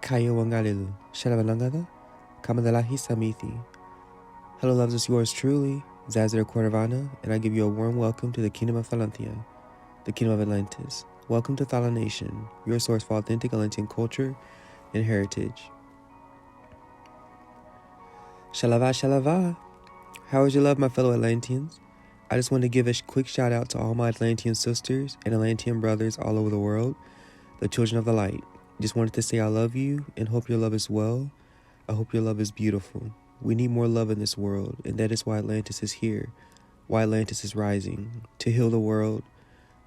Kayo Wangalilu, Shalabalangada, Kamadalahi Samithi. Hello, loves, it's yours truly, Zazar Cornavana, and I give you a warm welcome to the Kingdom of Thalanthia, the Kingdom of Atlantis. Welcome to Thalanation, your source for authentic Atlantean culture and heritage. Shalava, shalava. How is your love, my fellow Atlanteans? I just want to give a quick shout out to all my Atlantean sisters and Atlantean brothers all over the world, the children of the light. Just wanted to say I love you and hope your love is well. I hope your love is beautiful. We need more love in this world, and that is why Atlantis is here, why Atlantis is rising, to heal the world.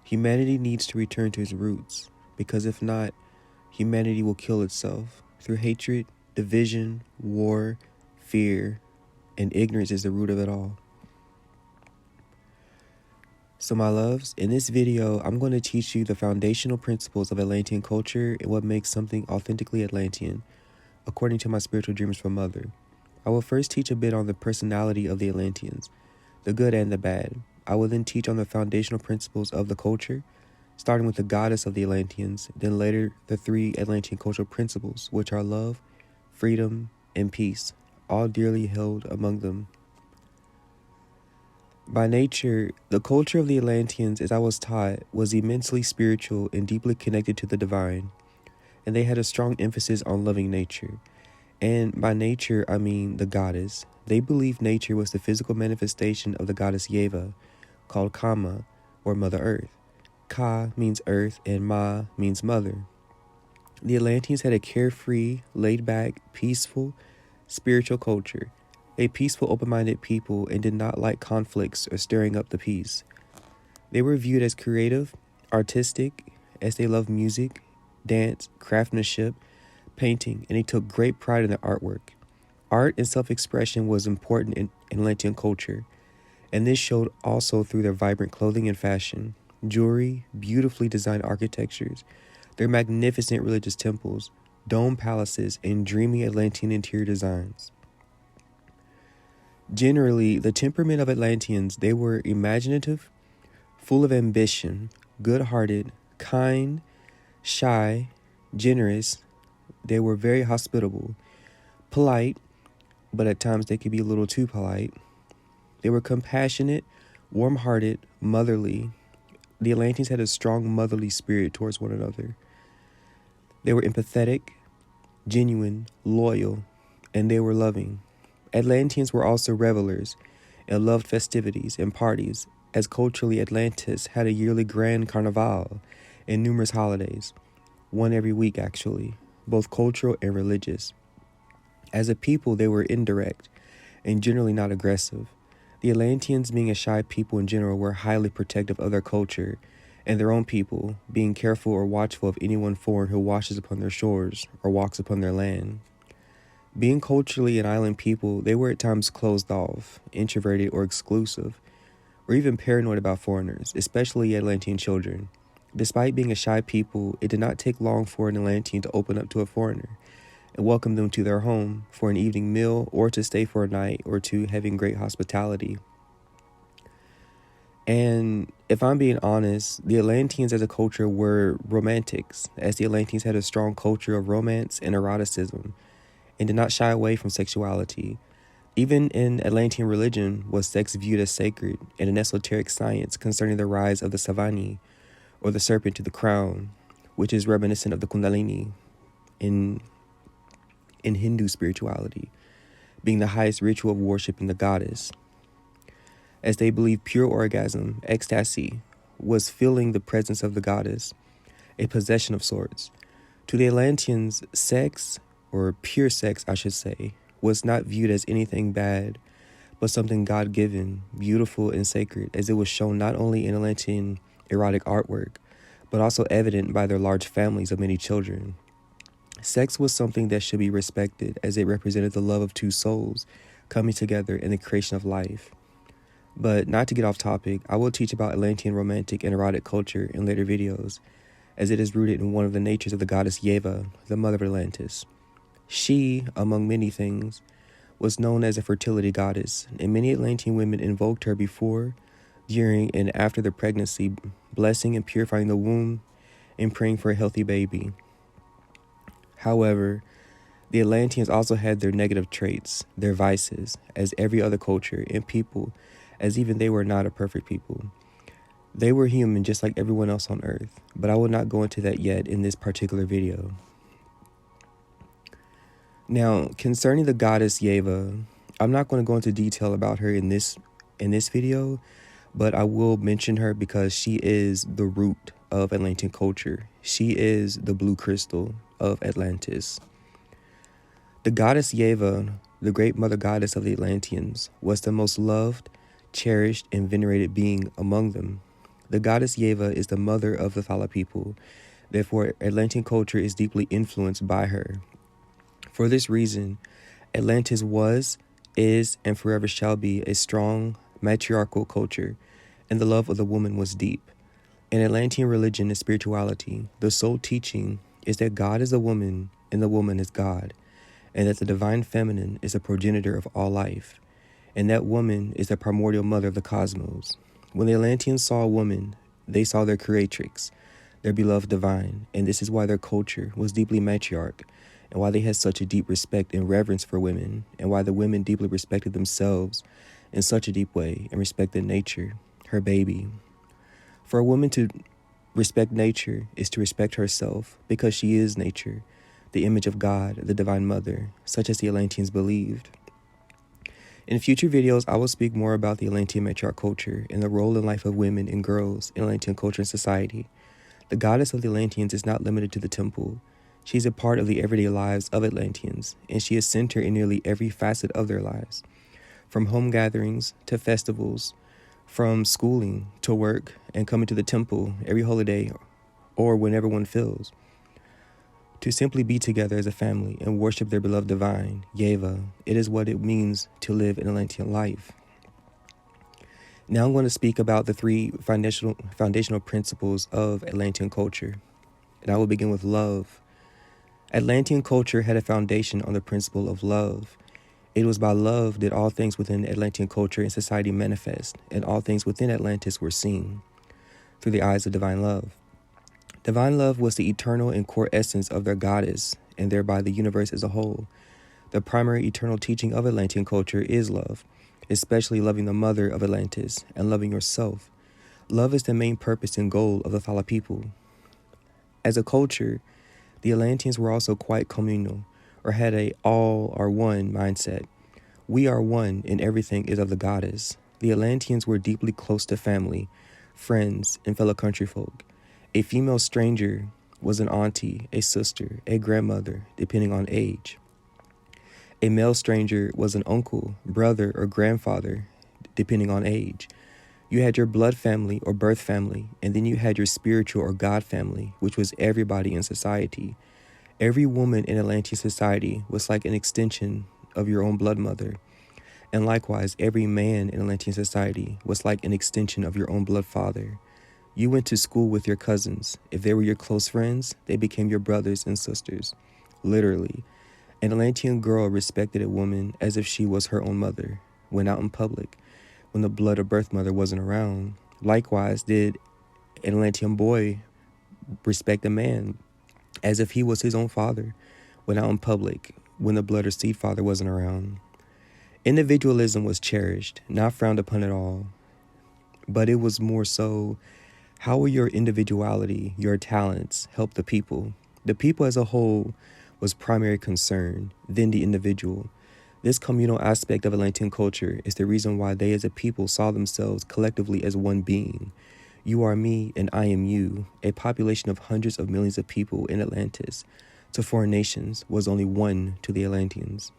Humanity needs to return to its roots, because if not, humanity will kill itself through hatred, division, war, fear, and ignorance is the root of it all. So my loves, in this video, I'm going to teach you the foundational principles of Atlantean culture and what makes something authentically Atlantean, according to my spiritual dreams from Mother. I will first teach a bit on the personality of the Atlanteans, the good and the bad. I will then teach on the foundational principles of the culture, starting with the goddess of the Atlanteans, then later the 3 Atlantean cultural principles, which are love, freedom, and peace, all dearly held among them. By nature, the culture of the Atlanteans, as I was taught, was immensely spiritual and deeply connected to the divine, and they had a strong emphasis on loving nature. And by nature, I mean the goddess. They believed nature was the physical manifestation of the goddess Yevah, called Kama, or Mother Earth. Ka means earth, and Ma means mother. The Atlanteans had a carefree, laid-back, peaceful, spiritual culture. A peaceful, open-minded people, and did not like conflicts or stirring up the peace. They were viewed as creative, artistic, as they loved music, dance, craftsmanship, painting, and they took great pride in their artwork. Art and self-expression was important in Atlantean culture, and this showed also through their vibrant clothing and fashion, jewelry, beautifully designed architectures, their magnificent religious temples, dome palaces, and dreamy Atlantean interior designs. Generally, the temperament of Atlanteans, they were imaginative, full of ambition, good-hearted, kind, shy, generous. They were very hospitable, polite, but at times they could be a little too polite. They were compassionate, warm-hearted, motherly. The Atlanteans had a strong motherly spirit towards one another. They were empathetic, genuine, loyal, and they were loving. Atlanteans were also revelers and loved festivities and parties, as culturally Atlantis had a yearly grand carnival and numerous holidays, one every week actually, both cultural and religious. As a people, they were indirect and generally not aggressive. The Atlanteans, being a shy people in general, were highly protective of their culture and their own people, being careful or watchful of anyone foreign who washes upon their shores or walks upon their land. Being culturally an island people, they were at times closed off, introverted or exclusive, or even paranoid about foreigners, especially Atlantean children. Despite being a shy people, it did not take long for an Atlantean to open up to a foreigner and welcome them to their home for an evening meal or to stay for a night or two, having great hospitality. And if I'm being honest, the Atlanteans as a culture were romantics, as the Atlanteans had a strong culture of romance and eroticism, and did not shy away from sexuality. Even in Atlantean religion was sex viewed as sacred, and an esoteric science concerning the rise of the Savani, or the serpent to the crown, which is reminiscent of the Kundalini in Hindu spirituality, being the highest ritual of worshiping the goddess. As they believed pure orgasm, ecstasy, was feeling the presence of the goddess, a possession of sorts. To the Atlanteans, sex, or pure sex, I should say, was not viewed as anything bad, but something God-given, beautiful, and sacred, as it was shown not only in Atlantean erotic artwork, but also evident by their large families of many children. Sex was something that should be respected, as it represented the love of 2 souls coming together in the creation of life. But not to get off topic, I will teach about Atlantean romantic and erotic culture in later videos, as it is rooted in one of the natures of the goddess Yevah, the mother of Atlantis. She, among many things, was known as a fertility goddess, and many Atlantean women invoked her before, during, and after their pregnancy, blessing and purifying the womb and praying for a healthy baby. However, the Atlanteans also had their negative traits, their vices, as every other culture and people, as even they were not a perfect people. They were human just like everyone else on Earth, but I will not go into that yet in this particular video. Now, concerning the goddess Yevah, I'm not going to go into detail about her in this video, but I will mention her because she is the root of Atlantean culture. She is the blue crystal of Atlantis. The goddess Yevah, the great mother goddess of the Atlanteans, was the most loved, cherished, and venerated being among them. The goddess Yevah is the mother of the Thala people. Therefore, Atlantean culture is deeply influenced by her. For this reason, Atlantis was, is, and forever shall be a strong, matriarchal culture, and the love of the woman was deep. In Atlantean religion and spirituality, the sole teaching is that God is a woman and the woman is God, and that the divine feminine is a progenitor of all life, and that woman is the primordial mother of the cosmos. When the Atlanteans saw a woman, they saw their creatrix, their beloved divine, and this is why their culture was deeply matriarch, and why they had such a deep respect and reverence for women, and why the women deeply respected themselves in such a deep way and respected nature, her baby. For a woman to respect nature is to respect herself because she is nature, the image of God, the divine mother, such as the Atlanteans believed. In future videos, I will speak more about the Atlantean matriarch culture and the role in life of women and girls in Atlantean culture and society. The goddess of the Atlanteans is not limited to the temple. She is a part of the everyday lives of Atlanteans, and she is centered in nearly every facet of their lives, from home gatherings to festivals, from schooling to work and coming to the temple every holiday or whenever one feels. To simply be together as a family and worship their beloved divine, Yevah, it is what it means to live an Atlantean life. Now I'm going to speak about the three foundational principles of Atlantean culture, and I will begin with love. Atlantean culture had a foundation on the principle of love. It was by love that all things within Atlantean culture and society manifest, and all things within Atlantis were seen through the eyes of divine love. Divine love was the eternal and core essence of their goddess, and thereby the universe as a whole. The primary eternal teaching of Atlantean culture is love, especially loving the mother of Atlantis and loving yourself. Love is the main purpose and goal of the Thala people. As a culture, the Atlanteans were also quite communal, or had a all are one mindset. We are one and everything is of the goddess. The Atlanteans were deeply close to family, friends, and fellow countryfolk. A female stranger was an auntie, a sister, a grandmother, depending on age. A male stranger was an uncle, brother, or grandfather, depending on age. You had your blood family or birth family, and then you had your spiritual or God family, which was everybody in society. Every woman in Atlantean society was like an extension of your own blood mother. And likewise, every man in Atlantean society was like an extension of your own blood father. You went to school with your cousins. If they were your close friends, they became your brothers and sisters. Literally. An Atlantean girl respected a woman as if she was her own mother, when out in public, when the blood or birth mother wasn't around. Likewise, did an Atlantean boy respect a man as if he was his own father, when out in public, when the blood or seed father wasn't around. Individualism was cherished, not frowned upon at all, but it was more so, how will your individuality, your talents, help the people? The people as a whole was primary concern, then the individual. This communal aspect of Atlantean culture is the reason why they as a people saw themselves collectively as one being. You are me and I am you. A population of hundreds of millions of people in Atlantis to foreign nations was only one to the Atlanteans.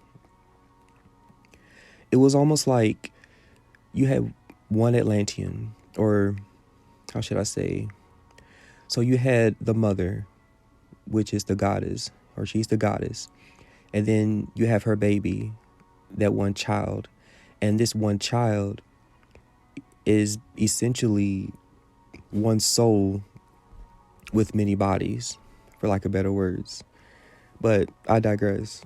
It was almost like you had one Atlantean, or how should I say? So you had the mother, which is the goddess, or she's the goddess. And then you have her baby, that one child. And this one child is essentially one soul with many bodies, for lack of better words. But I digress.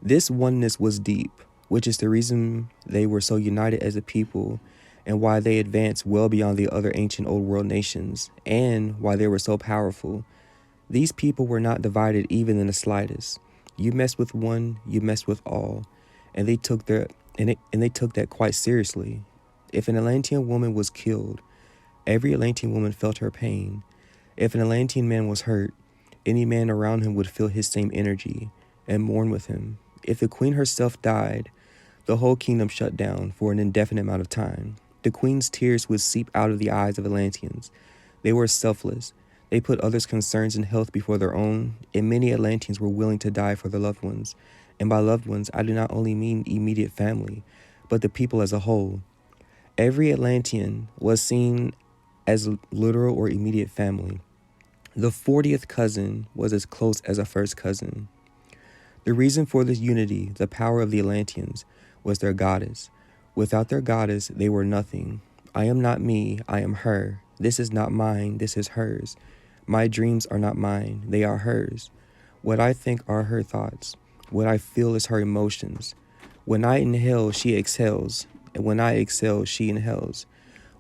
This oneness was deep, which is the reason they were so united as a people, and why they advanced well beyond the other ancient old world nations, and why they were so powerful. These people were not divided even in the slightest. You messed with one, you messed with all, and they took that quite seriously. If an Atlantean woman was killed, every Atlantean woman felt her pain. If an Atlantean man was hurt, any man around him would feel his same energy and mourn with him. If the queen herself died, the whole kingdom shut down for an indefinite amount of time. The queen's tears would seep out of the eyes of Atlanteans. They were selfless. They put others' concerns and health before their own, and many Atlanteans were willing to die for their loved ones. And by loved ones, I do not only mean immediate family, but the people as a whole. Every Atlantean was seen as literal or immediate family. The 40th cousin was as close as a first cousin. The reason for this unity, the power of the Atlanteans, was their goddess. Without their goddess, they were nothing. I am not me, I am her. This is not mine, this is hers. My dreams are not mine, they are hers. What I think are her thoughts. What I feel is her emotions. When I inhale, she exhales, and when I exhale, she inhales.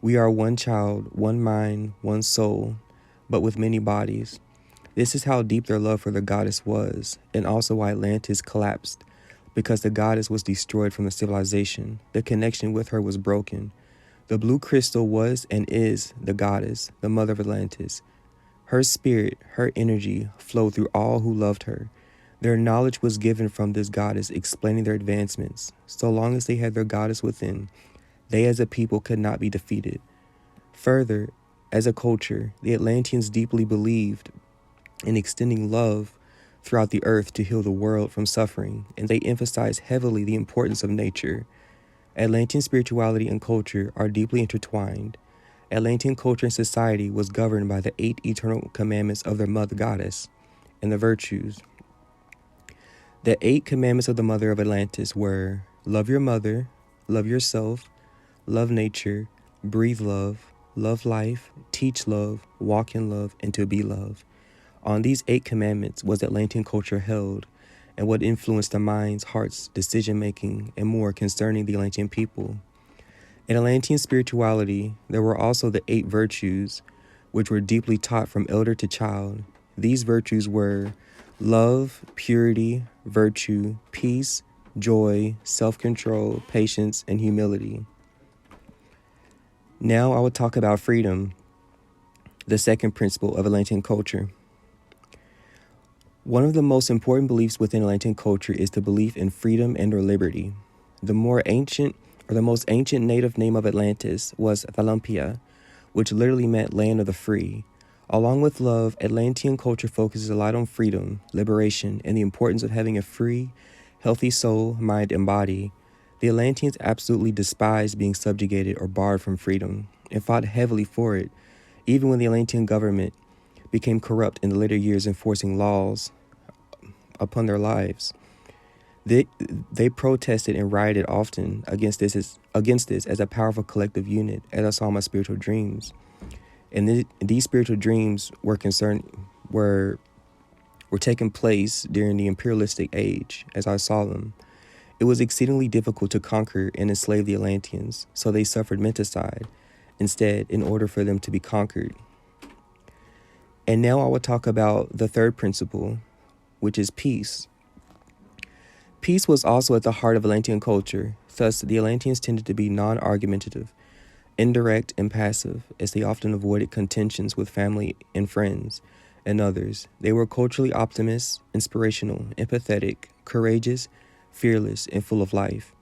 We are one child, one mind, one soul, but with many bodies. This is how deep their love for the goddess was, and also why Atlantis collapsed, because the goddess was destroyed from the civilization. The connection with her was broken. The blue crystal was and is the goddess, the mother of Atlantis. Her spirit, her energy flowed through all who loved her. Their knowledge was given from this goddess, explaining their advancements. So long as they had their goddess within, they as a people could not be defeated. Further, as a culture, the Atlanteans deeply believed in extending love throughout the earth to heal the world from suffering, and they emphasized heavily the importance of nature. Atlantean spirituality and culture are deeply intertwined. Atlantean culture and society was governed by the 8 eternal commandments of their mother goddess and the virtues. The 8 commandments of the mother of Atlantis were: love your mother, love yourself, love nature, breathe love, love life, teach love, walk in love, and to be loved. On these 8 commandments was Atlantean culture held, and what influenced the minds, hearts, decision-making, and more concerning the Atlantean people. In Atlantean spirituality, there were also the 8 virtues, which were deeply taught from elder to child. These virtues were love, purity, virtue, peace, joy, self-control, patience, and humility. Now I will talk about freedom, the second principle of Atlantean culture. One of the most important beliefs within Atlantean culture is the belief in freedom and or liberty. The most ancient native name of Atlantis was Thalanthia, which literally meant land of the free. Along with love, Atlantean culture focuses a lot on freedom, liberation, and the importance of having a free, healthy soul, mind, and body. The Atlanteans absolutely despised being subjugated or barred from freedom, and fought heavily for it, even when the Atlantean government became corrupt in the later years, enforcing laws upon their lives. They protested and rioted often against this as a powerful collective unit, as I saw in my spiritual dreams. And these spiritual dreams were taking place during the imperialistic age, as I saw them. It was exceedingly difficult to conquer and enslave the Atlanteans, so they suffered menticide instead in order for them to be conquered. And now I will talk about the third principle, which is peace. Peace was also at the heart of Atlantean culture. Thus, the Atlanteans tended to be non-argumentative, indirect, and passive, as they often avoided contentions with family and friends and others. They were culturally optimists, inspirational, empathetic, courageous, fearless, and full of life.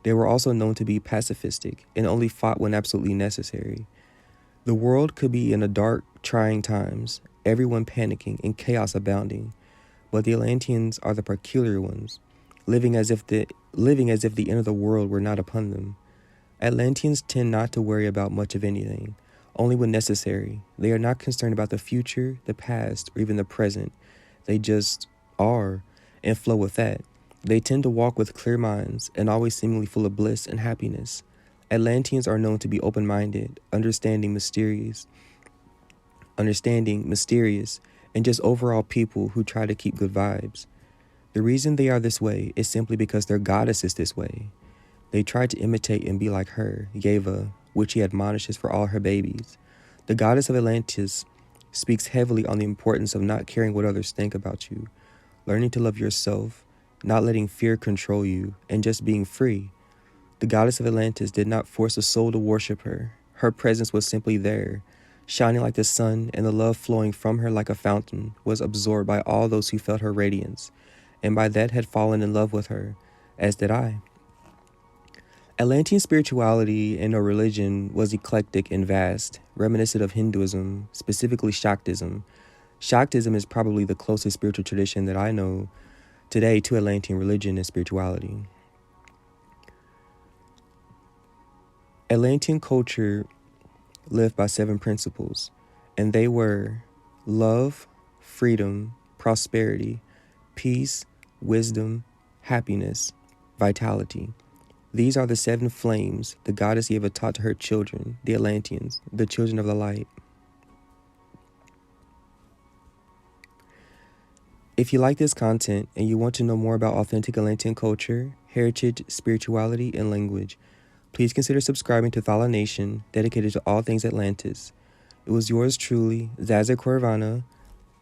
They were also known to be pacifistic and only fought when absolutely necessary. The world could be in a dark, trying times, everyone panicking and chaos abounding, but the Atlanteans are the peculiar ones, living as if the end of the world were not upon them. Atlanteans tend not to worry about much of anything, only when necessary. They are not concerned about the future, the past, or even the present. They just are and flow with that. They tend to walk with clear minds and always seemingly full of bliss and happiness. Atlanteans are known to be open-minded, understanding, mysterious, and just overall people who try to keep good vibes. The reason they are this way is simply because their goddess is this way. They try to imitate and be like her, Yevah, which she admonishes for all her babies. The goddess of Atlantis speaks heavily on the importance of not caring what others think about you, learning to love yourself, not letting fear control you, and just being free. The goddess of Atlantis did not force a soul to worship her. Her presence was simply there, shining like the sun, and the love flowing from her like a fountain was absorbed by all those who felt her radiance, and by that had fallen in love with her, as did I. Atlantean spirituality and or religion was eclectic and vast, reminiscent of Hinduism, specifically Shaktism. Shaktism is probably the closest spiritual tradition that I know today to Atlantean religion and spirituality. Atlantean culture lived by 7 principles, and they were love, freedom, prosperity, peace, wisdom, happiness, vitality. These are the 7 flames the goddess Yevah taught to her children, the Atlanteans, the children of the light. If you like this content and you want to know more about authentic Atlantean culture, heritage, spirituality, and language, please consider subscribing to Thalanthia, dedicated to all things Atlantis. It was yours truly, Zaza Corvana,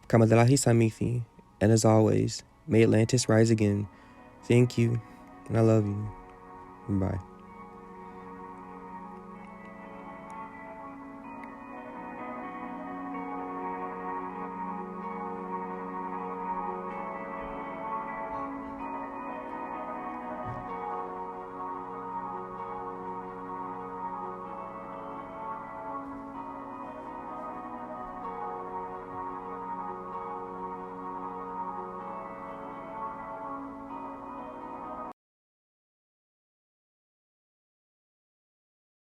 Kamadalahi Samithi, and as always, may Atlantis rise again. Thank you, and I love you. Bye.